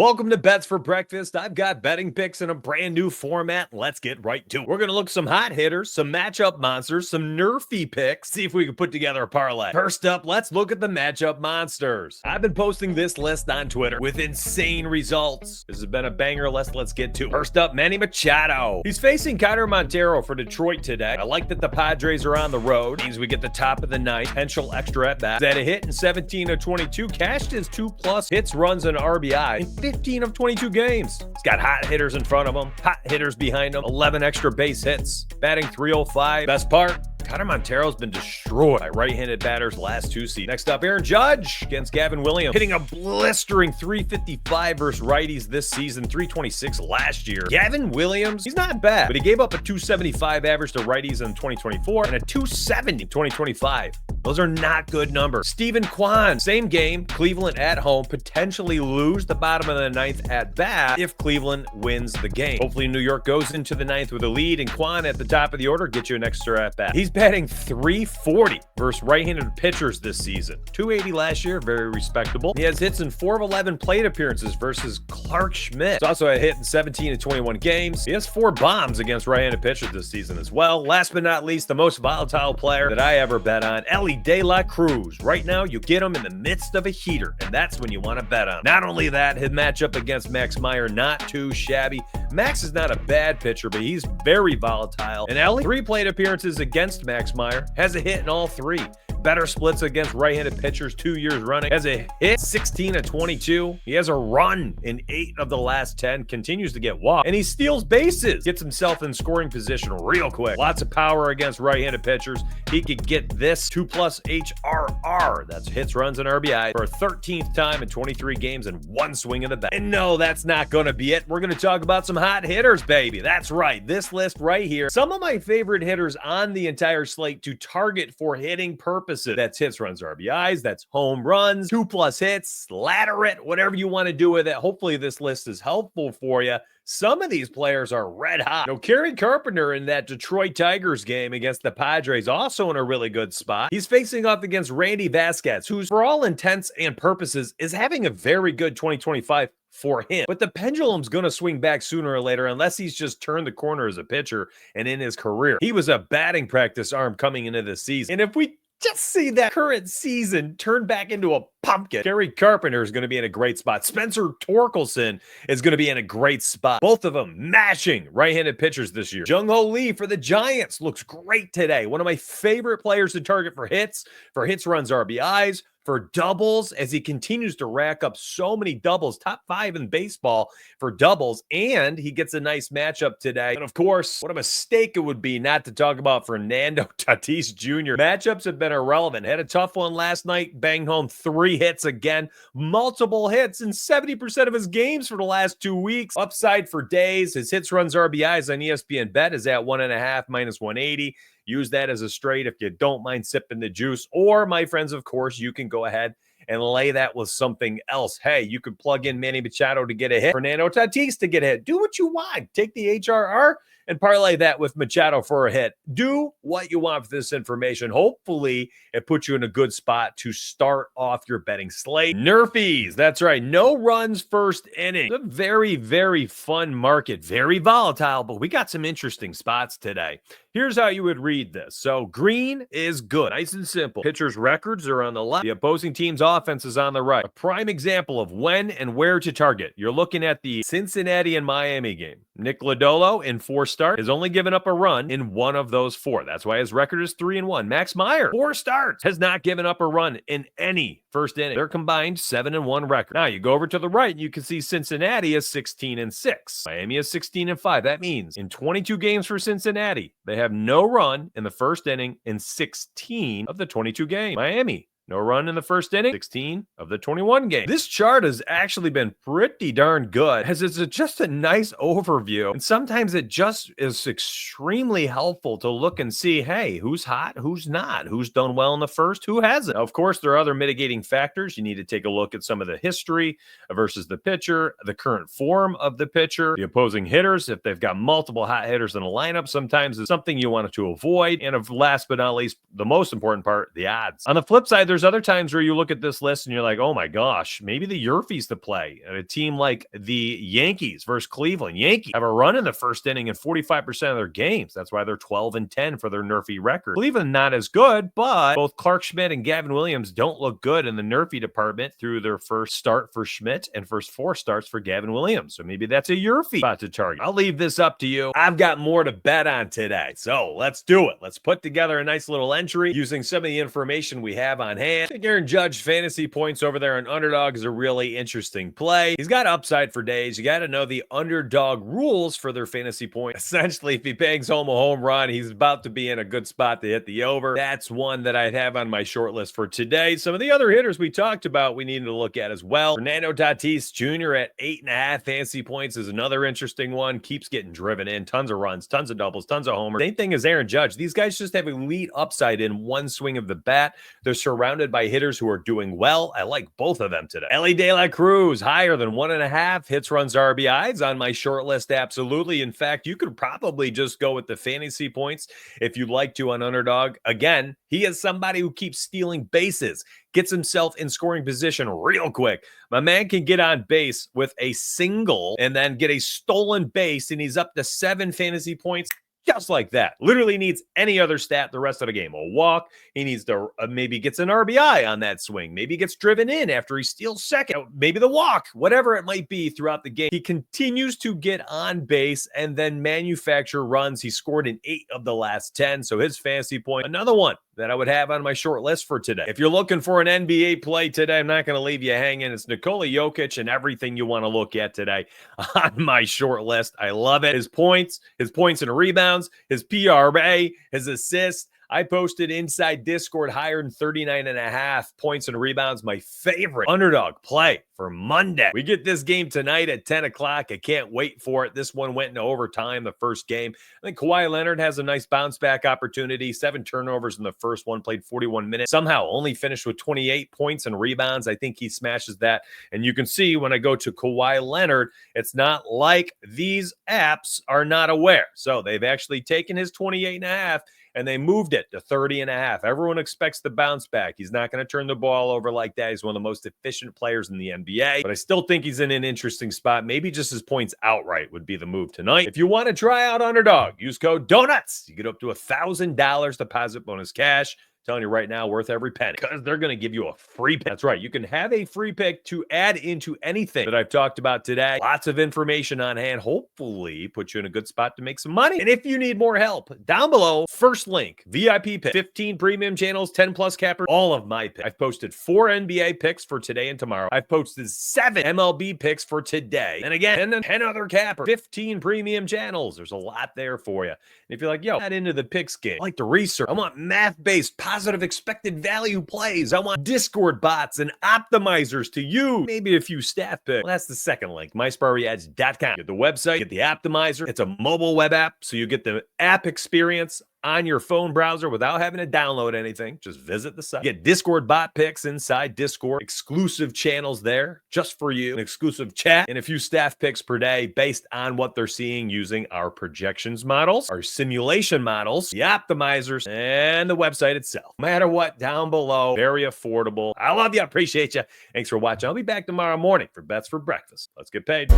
Welcome to Bets for Breakfast. I've got betting picks in a brand new format. Let's get right to it. We're going to look at some hot hitters, some matchup monsters, some nerfy picks, see if we can put together a parlay. First up, let's look at the matchup monsters. I've been posting this list on Twitter with insane results. This has been a banger list. Let's get to it. First up, Manny Machado. He's facing Connor Montero for Detroit today. I like that the Padres are on the road. Means we get the top of the ninth. Potential extra at bat. He's had a hit in 17 of 22. Cashed his 2+ hits, runs, and RBI in 15 of 22 games. He's got hot hitters in front of him, hot hitters behind him, 11 extra base hits, batting .305. Best part, Connor Montero's been destroyed by right-handed batters last two seasons. Next up, Aaron Judge against Gavin Williams, hitting a blistering .355 versus righties this season, .326 last year. Gavin Williams, he's not bad, but he gave up a .275 average to righties in 2024 and a .270 in 2025. Those are not good numbers. Steven Kwan, same game, Cleveland at home, potentially lose the bottom of the ninth at bat if Cleveland wins the game. Hopefully New York goes into the ninth with a lead, and Kwan at the top of the order gets you an extra at bat. He's batting .340 versus right-handed pitchers this season. .280 last year, very respectable. He has hits in 4 of 11 plate appearances versus Clark Schmidt. He's also a hit in 17 of 21 games. He has 4 bombs against right-handed pitchers this season as well. Last but not least, the most volatile player that I ever bet on, Ellie De La Cruz. Right now, you get him in the midst of a heater, and that's when you want to bet on. Not only that, his matchup against Max Meyer, not too shabby. Max is not a bad pitcher, but he's very volatile. And Ellie, 3 plate appearances against Max Meyer, has a hit in all 3. Better splits against right-handed pitchers 2 years running. Has a hit 16 of 22. He has a run in 8 of the last 10. Continues to get walked. And he steals bases. Gets himself in scoring position real quick. Lots of power against right-handed pitchers. He could get this 2+ HRR. That's hits, runs, and RBI for a 13th time in 23 games and 1 swing of the bat. And no, that's not going to be it. We're going to talk about some hot hitters, baby. That's right. This list right here. Some of my favorite hitters on the entire slate to target for hitting purposes. That's hits, runs, RBIs. That's home runs, 2+ hits, ladder it, whatever you want to do with it. Hopefully this list is helpful for you. Some of these players are red hot. Kerry Carpenter in that Detroit Tigers game against the Padres, also in a really good spot. He's facing off against Randy Vasquez, who's for all intents and purposes is having a very good 2025 for him. But the pendulum's going to swing back sooner or later unless he's just turned the corner as a pitcher and in his career. He was a batting practice arm coming into this season. And if we just see that current season turn back into a pumpkin, Kerry Carpenter is going to be in a great spot. Spencer Torkelson is going to be in a great spot. Both of them mashing right-handed pitchers this year. Jung-Ho Lee for the Giants looks great today. One of my favorite players to target for hits, runs, RBIs, for doubles, as he continues to rack up so many doubles, top 5 in baseball for doubles, and he gets a nice matchup today. And of course, what a mistake it would be not to talk about Fernando Tatis Jr. Matchups have been irrelevant. Had a tough one last night, banged home 3 hits again, multiple hits in 70% of his games for the last 2 weeks. Upside for days. His hits, runs, RBIs on ESPN Bet is at 1.5 minus 180. Use that as a straight if you don't mind sipping the juice. Or, my friends, of course, you can go ahead and lay that with something else. Hey, you could plug in Manny Machado to get a hit, Fernando Tatis to get a hit. Do what you want. Take the HRR and parlay that with Machado for a hit. Do what you want with this information. Hopefully, it puts you in a good spot to start off your betting slate. Nerfies, that's right. No runs first inning. It's a very, very fun market. Very volatile, but we got some interesting spots today. Here's how you would read this. So green is good. Nice and simple. Pitchers' records are on the left. The opposing team's offense is on the right. A prime example of when and where to target. You're looking at the Cincinnati and Miami game. Nick Lodolo in 4 starts has only given up a run in 1 of those 4. That's why his record is 3-1. Max Meyer, 4 starts, has not given up a run in any first inning. They're combined 7-1 record. Now you go over to the right and you can see Cincinnati is 16-6. Miami is 16-5. That means in 22 games for Cincinnati, they have no run in the first inning in 16 of the 22 games. Miami, no run in the first inning, 16 of the 21 games. This chart has actually been pretty darn good, as it's just a nice overview. And sometimes it just is extremely helpful to look and see, hey, who's hot, who's not, who's done well in the first, who hasn't. Now, of course, there are other mitigating factors. You need to take a look at some of the history versus the pitcher, the current form of the pitcher, the opposing hitters. If they've got multiple hot hitters in a lineup, sometimes it's something you want to avoid. And last but not least, the most important part, the odds. On the flip side, there's there's other times where you look at this list and you're like, oh my gosh, maybe the Yerfies to play. A team like the Yankees versus Cleveland. Yankees have a run in the first inning in 45% of their games. That's why they're 12-10 for their Nerfy record. Cleveland not as good, but both Clark Schmidt and Gavin Williams don't look good in the Nerfy department through their first start for Schmidt and first 4 starts for Gavin Williams. So maybe that's a Yerfie spot to target. I'll leave this up to you. I've got more to bet on today. So let's do it. Let's put together a nice little entry using some of the information we have on hand. I think Aaron Judge fantasy points over there on Underdog is a really interesting play. He's got upside for days. You got to know the Underdog rules for their fantasy point. Essentially, if he bangs home a home run, he's about to be in a good spot to hit the over. That's one that I'd have on my short list for today. Some of the other hitters we talked about we needed to look at as well. Fernando Tatis Jr. at 8.5 fantasy points is another interesting one. Keeps getting driven in. Tons of runs, tons of doubles, tons of homers. Same thing as Aaron Judge. These guys just have elite upside in one swing of the bat. They're surrounded by hitters who are doing well. I like both of them today. Ellie De La Cruz, higher than 1.5 hits, runs, RBIs on my short list. Absolutely. In fact, you could probably just go with the fantasy points if you'd like to on Underdog. Again, he is somebody who keeps stealing bases, gets himself in scoring position real quick. My man can get on base with a single and then get a stolen base, and he's up to 7 fantasy points. Just like that. Literally needs any other stat the rest of the game. A walk. He needs to maybe gets an RBI on that swing. Maybe gets driven in after he steals second. Maybe the walk. Whatever it might be throughout the game. He continues to get on base and then manufacture runs. He scored in 8 of the last 10. So his fantasy point. Another one that I would have on my short list for today. If you're looking for an NBA play today, I'm not going to leave you hanging. It's Nikola Jokic and everything you want to look at today on my short list. I love it. His points and rebounds, his PRA, his assists. I posted inside Discord higher than 39.5 points and rebounds. My favorite Underdog play for Monday. We get this game tonight at 10 o'clock. I can't wait for it. This one went into overtime, the first game. I think Kawhi Leonard has a nice bounce back opportunity. 7 turnovers in the first one, played 41 minutes. Somehow only finished with 28 points and rebounds. I think he smashes that. And you can see when I go to Kawhi Leonard, it's not like these apps are not aware. So they've actually taken his 28.5 and they moved it to 30.5. Everyone expects the bounce back. He's not going to turn the ball over like that. He's one of the most efficient players in the NBA, but I still think he's in an interesting spot. Maybe just his points outright would be the move tonight. If you want to try out Underdog, use code DONUTS. You get up to $1,000 deposit bonus cash. Telling you right now, worth every penny, because they're going to give you a free pick. That's right. You can have a free pick to add into anything that I've talked about today. Lots of information on hand. Hopefully put you in a good spot to make some money. And if you need more help, down below, first link, VIP pick, 15 premium channels, 10 plus capper, all of my picks. I've posted 4 NBA picks for today and tomorrow. I've posted 7 MLB picks for today. And again, 10 other capper, 15 premium channels. There's a lot there for you. And if you're like, yo, not into the picks game, I like to research. I want math-based positive expected value plays. I want Discord bots and optimizers to use. Maybe a few staff picks. Well, that's the second link, mysparryads.com. Get the website, get the optimizer. It's a mobile web app, so you get the app experience on your phone browser without having to download anything. Just visit the site. Get Discord bot picks inside Discord. Exclusive channels there just for you. An exclusive chat and a few staff picks per day based on what they're seeing using our projections models, our simulation models, the optimizers, and the website itself. No matter what, down below, very affordable. I love you. I appreciate you. Thanks for watching. I'll be back tomorrow morning for Bets for Breakfast. Let's get paid.